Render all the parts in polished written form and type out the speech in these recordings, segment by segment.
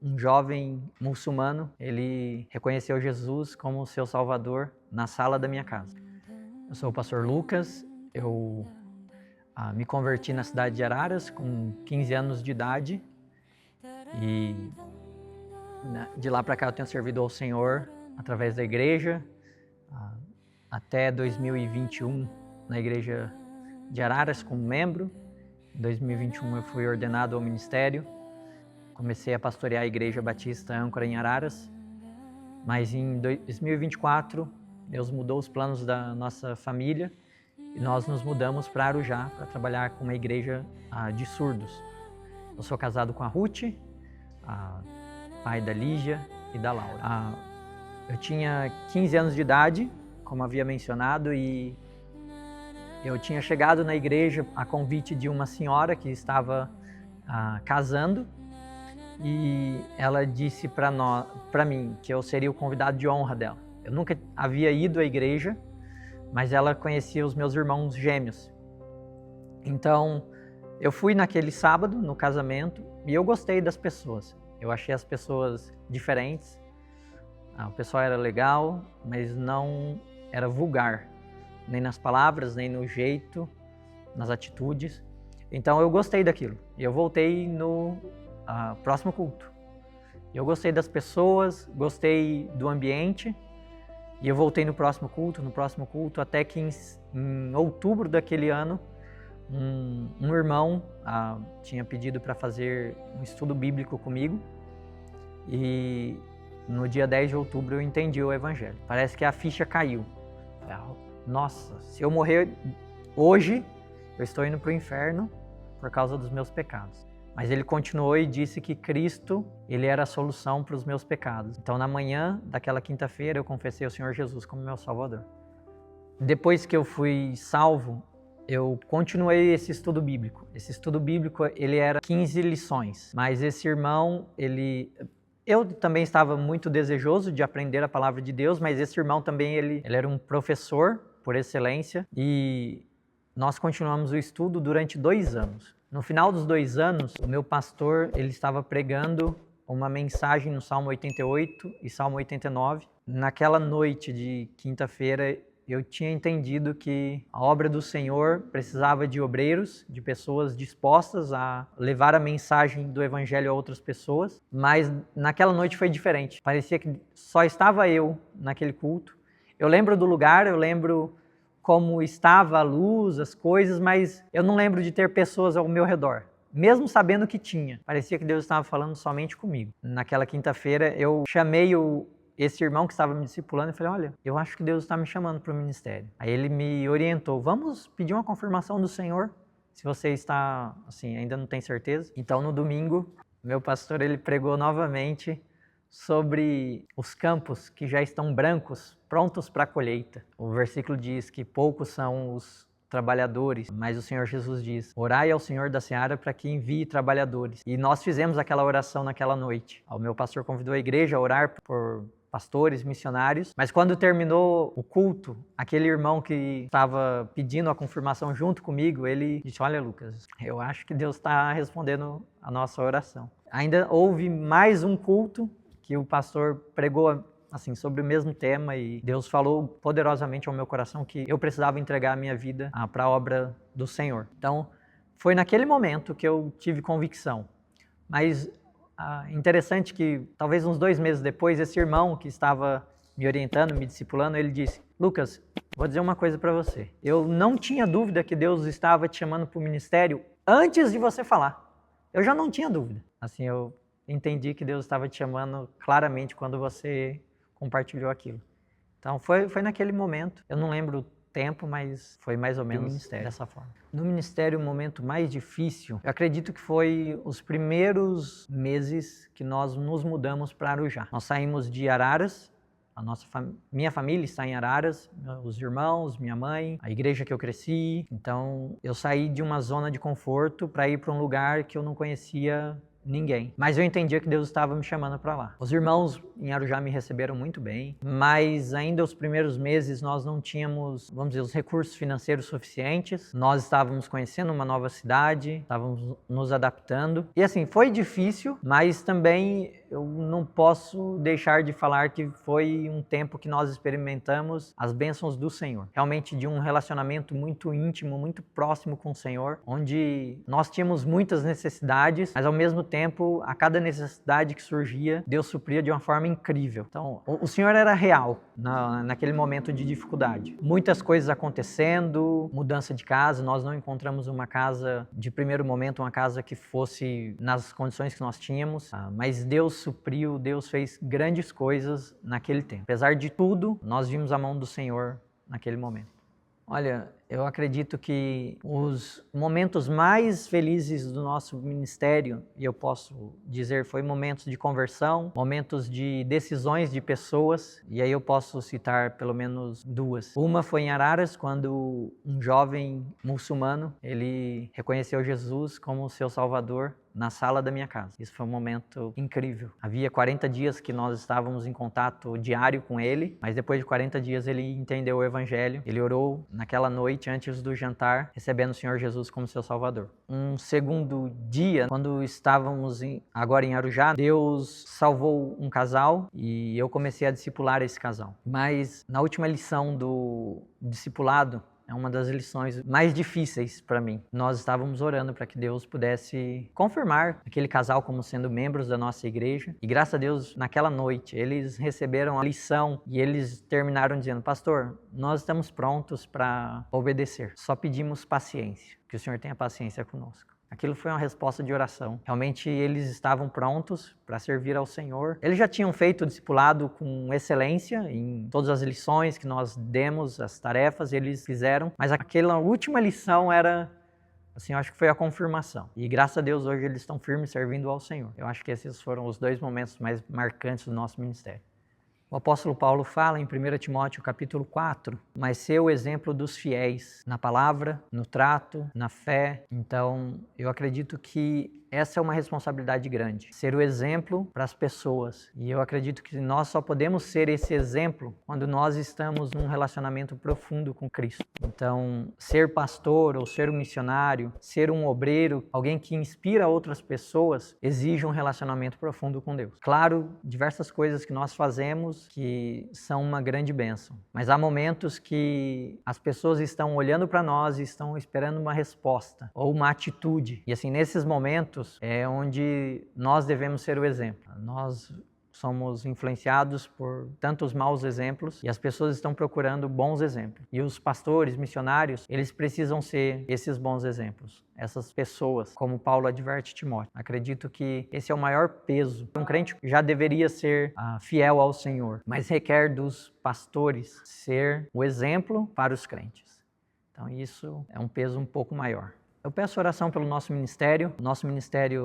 um jovem muçulmano, ele reconheceu Jesus como seu Salvador na sala da minha casa. Eu sou o pastor Lucas, eu me converti na cidade de Araras com 15 anos de idade e de lá para cá eu tenho servido ao Senhor através da igreja, até 2021 na igreja de Araras como membro. Em 2021 eu fui ordenado ao ministério, comecei a pastorear a Igreja Batista Âncora em Araras, mas em 2024 Deus mudou os planos da nossa família e nós nos mudamos para Arujá para trabalhar com uma igreja de surdos. Eu sou casado com a Ruth, pai da Lígia e da Laura. Eu tinha 15 anos de idade, como havia mencionado, e eu tinha chegado na igreja a convite de uma senhora que estava casando, e ela disse para mim que eu seria o convidado de honra dela. Eu nunca havia ido à igreja, mas ela conhecia os meus irmãos gêmeos. Então, eu fui naquele sábado, no casamento, e eu gostei das pessoas. Eu achei as pessoas diferentes. O pessoal era legal, mas não era vulgar, nem nas palavras, nem no jeito, nas atitudes. Então, eu gostei daquilo. E eu voltei no próximo culto. Eu gostei das pessoas, gostei do ambiente, e eu voltei no próximo culto, até que em outubro daquele ano, um irmão tinha pedido para fazer um estudo bíblico comigo, e no dia 10 de outubro eu entendi o evangelho. Parece que a ficha caiu. Nossa, se eu morrer hoje, eu estou indo para o inferno por causa dos meus pecados. Mas ele continuou e disse que Cristo, ele era a solução para os meus pecados. Então, na manhã daquela quinta-feira, eu confessei ao Senhor Jesus como meu Salvador. Depois que eu fui salvo, eu continuei esse estudo bíblico. Esse estudo bíblico, ele era 15 lições. Mas esse irmão, eu também estava muito desejoso de aprender a palavra de Deus, mas esse irmão também, ele era um professor por excelência, e nós continuamos o estudo durante 2 anos. No final dos 2 anos, o meu pastor, ele estava pregando uma mensagem no Salmo 88 e Salmo 89. Naquela noite de quinta-feira, eu tinha entendido que a obra do Senhor precisava de obreiros, de pessoas dispostas a levar a mensagem do Evangelho a outras pessoas, mas naquela noite foi diferente. Parecia que só estava eu naquele culto. Eu lembro do lugar, eu lembro como estava a luz, as coisas, mas eu não lembro de ter pessoas ao meu redor, mesmo sabendo que tinha. Parecia que Deus estava falando somente comigo. Naquela quinta-feira, eu chamei esse irmão que estava me discipulando e falei, olha, eu acho que Deus está me chamando para o ministério. Aí ele me orientou, vamos pedir uma confirmação do Senhor, se você está, assim, ainda não tem certeza. Então, no domingo, meu pastor, ele pregou novamente sobre os campos que já estão brancos, prontos para a colheita. O versículo diz que poucos são os trabalhadores, mas o Senhor Jesus diz, orai ao Senhor da Seara para que envie trabalhadores. E nós fizemos aquela oração naquela noite. O meu pastor convidou a igreja a orar por pastores, missionários, mas quando terminou o culto, aquele irmão que estava pedindo a confirmação junto comigo, ele disse, olha Lucas, eu acho que Deus está respondendo a nossa oração. Ainda houve mais um culto que o pastor pregou assim, sobre o mesmo tema, e Deus falou poderosamente ao meu coração que eu precisava entregar a minha vida para a obra do Senhor. Então, foi naquele momento que eu tive convicção. Mas interessante que talvez uns 2 meses depois, esse irmão que estava me orientando, me discipulando, ele disse, Lucas, vou dizer uma coisa para você. Eu não tinha dúvida que Deus estava te chamando para o ministério antes de você falar. Eu já não tinha dúvida. Assim, eu entendi que Deus estava te chamando claramente quando você compartilhou aquilo. Então, foi naquele momento. Eu não lembro o tempo, mas foi mais ou menos dessa forma. No ministério, o momento mais difícil, eu acredito que foi os primeiros meses que nós nos mudamos para Arujá. Nós saímos de Araras, minha família está em Araras, os irmãos, minha mãe, a igreja que eu cresci. Então, eu saí de uma zona de conforto para ir para um lugar que eu não conhecia ninguém. Mas eu entendia que Deus estava me chamando para lá. Os irmãos em Arujá me receberam muito bem, mas ainda os primeiros meses nós não tínhamos, vamos dizer, os recursos financeiros suficientes. Nós estávamos conhecendo uma nova cidade, estávamos nos adaptando. E assim, foi difícil, mas também eu não posso deixar de falar que foi um tempo que nós experimentamos as bênçãos do Senhor. Realmente de um relacionamento muito íntimo, muito próximo com o Senhor, onde nós tínhamos muitas necessidades, mas ao mesmo tempo, a cada necessidade que surgia, Deus supria de uma forma incrível. Então, o Senhor era real naquele momento de dificuldade. Muitas coisas acontecendo, mudança de casa, nós não encontramos uma casa de primeiro momento, uma casa que fosse nas condições que nós tínhamos, mas Deus supriu, Deus fez grandes coisas naquele tempo. Apesar de tudo, nós vimos a mão do Senhor naquele momento. Olha, eu acredito que os momentos mais felizes do nosso ministério, e eu posso dizer, foi momentos de conversão, momentos de decisões de pessoas, e aí eu posso citar pelo menos duas. Uma foi em Araras, quando um jovem muçulmano, ele reconheceu Jesus como seu Salvador na sala da minha casa. Isso foi um momento incrível. Havia 40 dias que nós estávamos em contato diário com ele, mas depois de 40 dias ele entendeu o Evangelho. Ele orou naquela noite antes do jantar, recebendo o Senhor Jesus como seu Salvador. Um segundo dia, quando estávamos agora em Arujá, Deus salvou um casal e eu comecei a discipular esse casal. Mas na última lição do discipulado, é uma das lições mais difíceis para mim. Nós estávamos orando para que Deus pudesse confirmar aquele casal como sendo membros da nossa igreja. E graças a Deus, naquela noite, eles receberam a lição e eles terminaram dizendo: pastor, nós estamos prontos para obedecer. Só pedimos paciência, que o Senhor tenha paciência conosco. Aquilo foi uma resposta de oração. Realmente eles estavam prontos para servir ao Senhor. Eles já tinham feito o discipulado com excelência em todas as lições que nós demos, as tarefas, eles fizeram. Mas aquela última lição era, assim, eu acho que foi a confirmação. E graças a Deus hoje eles estão firmes servindo ao Senhor. Eu acho que esses foram os dois momentos mais marcantes do nosso ministério. O apóstolo Paulo fala em 1 Timóteo capítulo 4, mas ser o exemplo dos fiéis na palavra, no trato, na fé. Então, eu acredito que essa é uma responsabilidade grande, ser o exemplo para as pessoas. E eu acredito que nós só podemos ser esse exemplo quando nós estamos num relacionamento profundo com Cristo. Então, ser pastor ou ser um missionário, ser um obreiro, alguém que inspira outras pessoas, exige um relacionamento profundo com Deus. Claro, diversas coisas que nós fazemos que são uma grande bênção, mas há momentos que as pessoas estão olhando para nós e estão esperando uma resposta ou uma atitude. E assim, nesses momentos, é onde nós devemos ser o exemplo. Nós somos influenciados por tantos maus exemplos e as pessoas estão procurando bons exemplos. E os pastores, missionários, eles precisam ser esses bons exemplos. Essas pessoas, como Paulo adverte Timóteo. Acredito que esse é o maior peso. Um crente já deveria ser fiel ao Senhor, mas requer dos pastores ser o exemplo para os crentes. Então isso é um peso um pouco maior. Eu peço oração pelo nosso ministério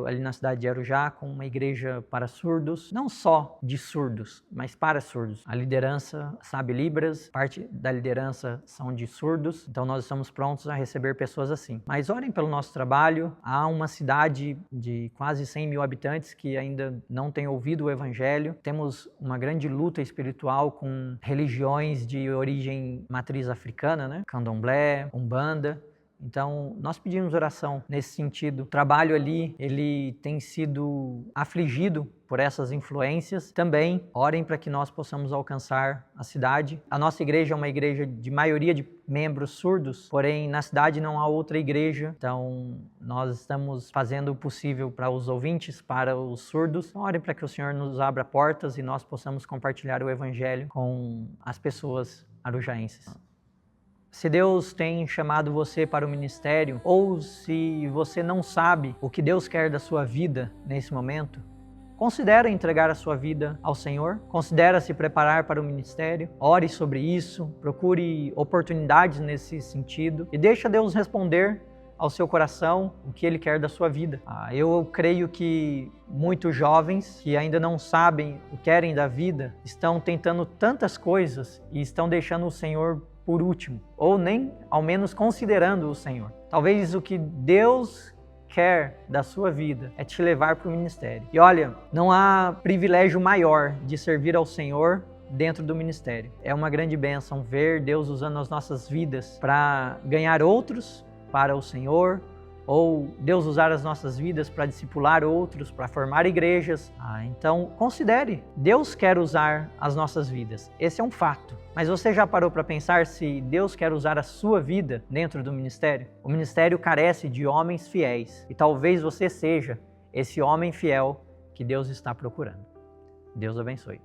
ali na cidade de Arujá, com uma igreja para surdos, não só de surdos, mas para surdos. A liderança sabe Libras, parte da liderança são de surdos, então nós estamos prontos a receber pessoas assim. Mas orem pelo nosso trabalho. Há uma cidade de quase 100 mil habitantes que ainda não tem ouvido o Evangelho. Temos uma grande luta espiritual com religiões de origem matriz africana, né? Candomblé, Umbanda. Então, nós pedimos oração nesse sentido. O trabalho ali, ele tem sido afligido por essas influências. Também, orem para que nós possamos alcançar a cidade. A nossa igreja é uma igreja de maioria de membros surdos, porém, na cidade não há outra igreja. Então, nós estamos fazendo o possível para os ouvintes, para os surdos. Então, orem para que o Senhor nos abra portas e nós possamos compartilhar o Evangelho com as pessoas arujaenses. Se Deus tem chamado você para o ministério, ou se você não sabe o que Deus quer da sua vida nesse momento, considere entregar a sua vida ao Senhor, considere se preparar para o ministério, ore sobre isso, procure oportunidades nesse sentido e deixa Deus responder ao seu coração o que Ele quer da sua vida. Eu creio que muitos jovens que ainda não sabem o que querem da vida estão tentando tantas coisas e estão deixando o Senhor por último, ou nem ao menos considerando o Senhor. Talvez o que Deus quer da sua vida é te levar para o ministério. E olha, não há privilégio maior de servir ao Senhor dentro do ministério. É uma grande bênção ver Deus usando as nossas vidas para ganhar outros para o Senhor, ou Deus usar as nossas vidas para discipular outros, para formar igrejas. Então, considere, Deus quer usar as nossas vidas, esse é um fato. Mas você já parou para pensar se Deus quer usar a sua vida dentro do ministério? O ministério carece de homens fiéis e talvez você seja esse homem fiel que Deus está procurando. Deus abençoe.